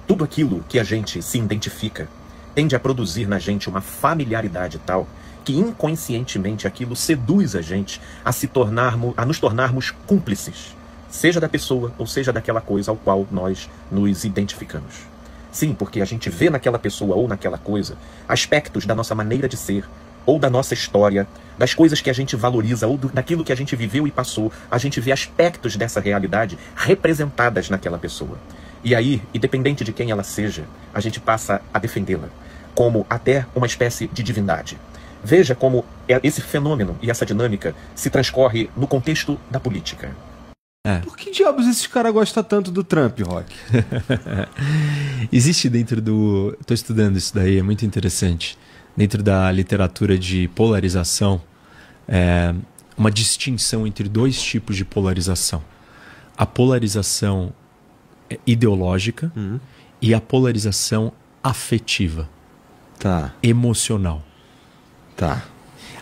tudo aquilo que a gente se identifica tende a produzir na gente uma familiaridade tal que inconscientemente aquilo seduz a gente a nos tornarmos cúmplices, seja da pessoa ou seja daquela coisa ao qual nós nos identificamos. Sim, porque a gente vê naquela pessoa ou naquela coisa aspectos da nossa maneira de ser, ou da nossa história, das coisas que a gente valoriza, ou daquilo que a gente viveu e passou. A gente vê aspectos dessa realidade representadas naquela pessoa. E aí, independente de quem ela seja, a gente passa a defendê-la como até uma espécie de divindade. Veja como esse fenômeno e essa dinâmica se transcorre no contexto da política. Por que diabos esses caras gostam tanto do Trump, Rock? Existe dentro do... Estou estudando isso daí, é muito interessante. Dentro da literatura de polarização, uma distinção entre dois tipos de polarização. A polarização ideológica e a polarização afetiva. Tá. Emocional. Tá.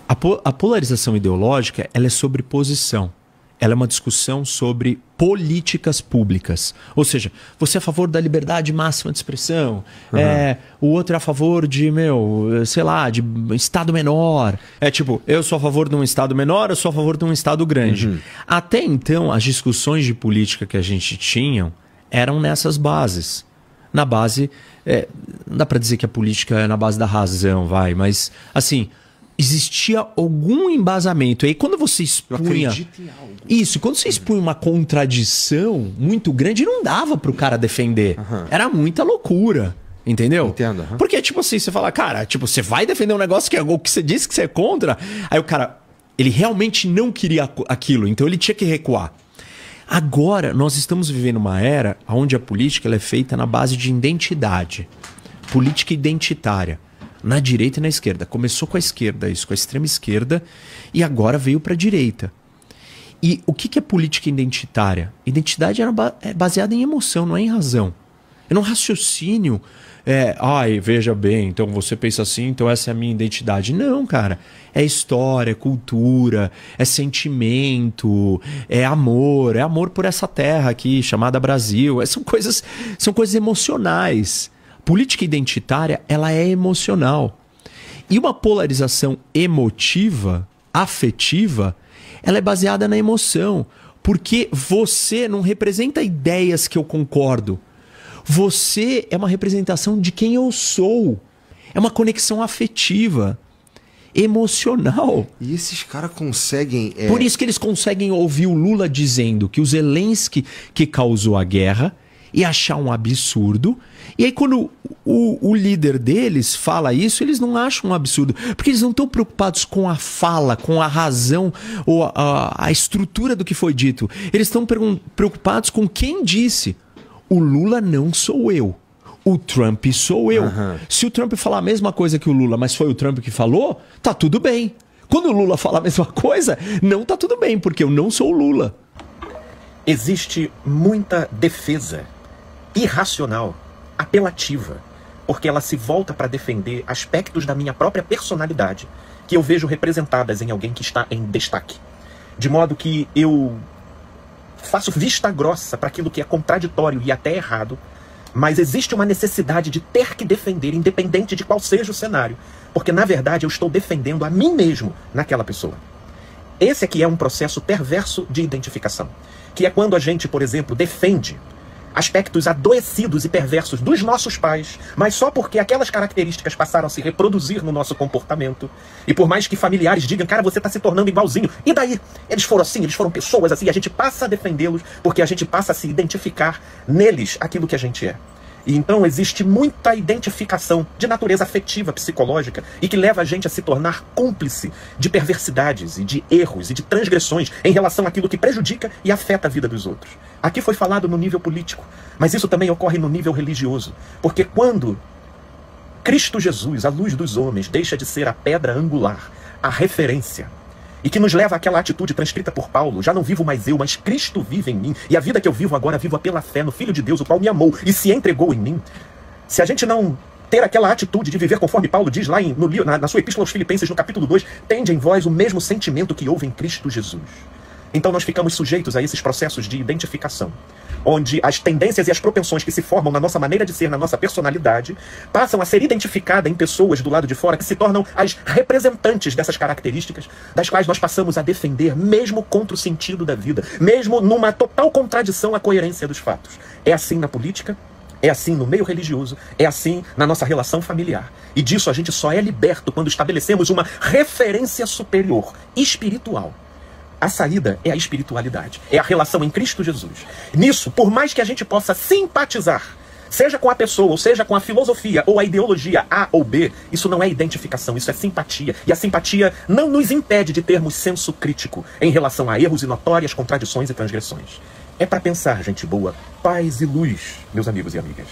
A polarização ideológica, ela é sobre posição. Ela é uma discussão sobre políticas públicas. Ou seja, você é a favor da liberdade máxima de expressão, o outro é a favor de, sei lá, de Estado menor. É tipo, eu sou a favor de um Estado menor, eu sou a favor de um Estado grande. Até então, as discussões de política que a gente tinha eram nessas bases. Na base, não dá para dizer que a política é na base da razão, mas assim... Existia algum embasamento. E aí quando você expunha... Isso, quando você expunha uma contradição muito grande, não dava pro cara defender. Era muita loucura. Entendeu? Entendo. Porque, tipo assim, você fala, cara, tipo, você vai defender um negócio que é o que você disse que você é contra. Aí o cara, ele realmente não queria aquilo, então ele tinha que recuar. Agora, nós estamos vivendo uma era onde a política ela é feita na base de identidade. Política identitária. Na direita e na esquerda. Começou com a esquerda, isso, com a extrema esquerda, e agora veio para a direita. E o que é política identitária? Identidade é baseada em emoção, não é em razão. É num raciocínio. Veja bem, então você pensa assim, então essa é a minha identidade. Não, cara. É história, é cultura, é sentimento, é amor por essa terra aqui, chamada Brasil. São coisas emocionais. Política identitária, ela é emocional. E uma polarização emotiva, afetiva, ela é baseada na emoção. Porque você não representa ideias que eu concordo. Você é uma representação de quem eu sou. É uma conexão afetiva, emocional. E esses caras conseguem... Por isso que eles conseguem ouvir o Lula dizendo que o Zelensky que causou a guerra e achar um absurdo. E aí quando o líder deles fala isso, eles não acham um absurdo. Porque eles não estão preocupados com a fala, com a razão ou a estrutura do que foi dito. Eles estão preocupados com quem disse. O Lula não sou eu. O Trump sou eu. Se o Trump falar a mesma coisa que o Lula, mas foi o Trump que falou, tá tudo bem. Quando o Lula fala a mesma coisa, não tá tudo bem, porque eu não sou o Lula. Existe muita defesa irracional, apelativa, porque ela se volta para defender aspectos da minha própria personalidade que eu vejo representadas em alguém que está em destaque. De modo que eu faço vista grossa para aquilo que é contraditório e até errado, mas existe uma necessidade de ter que defender, independente de qual seja o cenário, porque na verdade eu estou defendendo a mim mesmo naquela pessoa. Esse aqui é um processo perverso de identificação, que é quando a gente, por exemplo, defende aspectos adoecidos e perversos dos nossos pais, mas só porque aquelas características passaram a se reproduzir no nosso comportamento. E por mais que familiares digam, cara, você está se tornando igualzinho. E daí? Eles foram assim, eles foram pessoas assim, e a gente passa a defendê-los porque a gente passa a se identificar neles aquilo que a gente é. E então existe muita identificação de natureza afetiva, psicológica, e que leva a gente a se tornar cúmplice de perversidades e de erros e de transgressões em relação àquilo que prejudica e afeta a vida dos outros. Aqui foi falado no nível político, mas isso também ocorre no nível religioso. Porque quando Cristo Jesus, a luz dos homens, deixa de ser a pedra angular, a referência, e que nos leva àquela atitude transcrita por Paulo, já não vivo mais eu, mas Cristo vive em mim, e a vida que eu vivo agora, vivo pela fé no Filho de Deus, o qual me amou e se entregou em mim. Se a gente não ter aquela atitude de viver conforme Paulo diz lá na sua epístola aos Filipenses, no capítulo 2, tende em vós o mesmo sentimento que houve em Cristo Jesus. Então nós ficamos sujeitos a esses processos de identificação, onde as tendências e as propensões que se formam na nossa maneira de ser, na nossa personalidade, passam a ser identificadas em pessoas do lado de fora que se tornam as representantes dessas características, das quais nós passamos a defender, mesmo contra o sentido da vida, mesmo numa total contradição à coerência dos fatos. É assim na política, é assim no meio religioso, é assim na nossa relação familiar. E disso a gente só é liberto quando estabelecemos uma referência superior, espiritual. A saída é a espiritualidade, é a relação em Cristo Jesus. Nisso, por mais que a gente possa simpatizar, seja com a pessoa, ou seja com a filosofia, ou a ideologia A ou B, isso não é identificação, isso é simpatia. E a simpatia não nos impede de termos senso crítico em relação a erros e notórias contradições e transgressões. É para pensar, gente boa, paz e luz, meus amigos e amigas.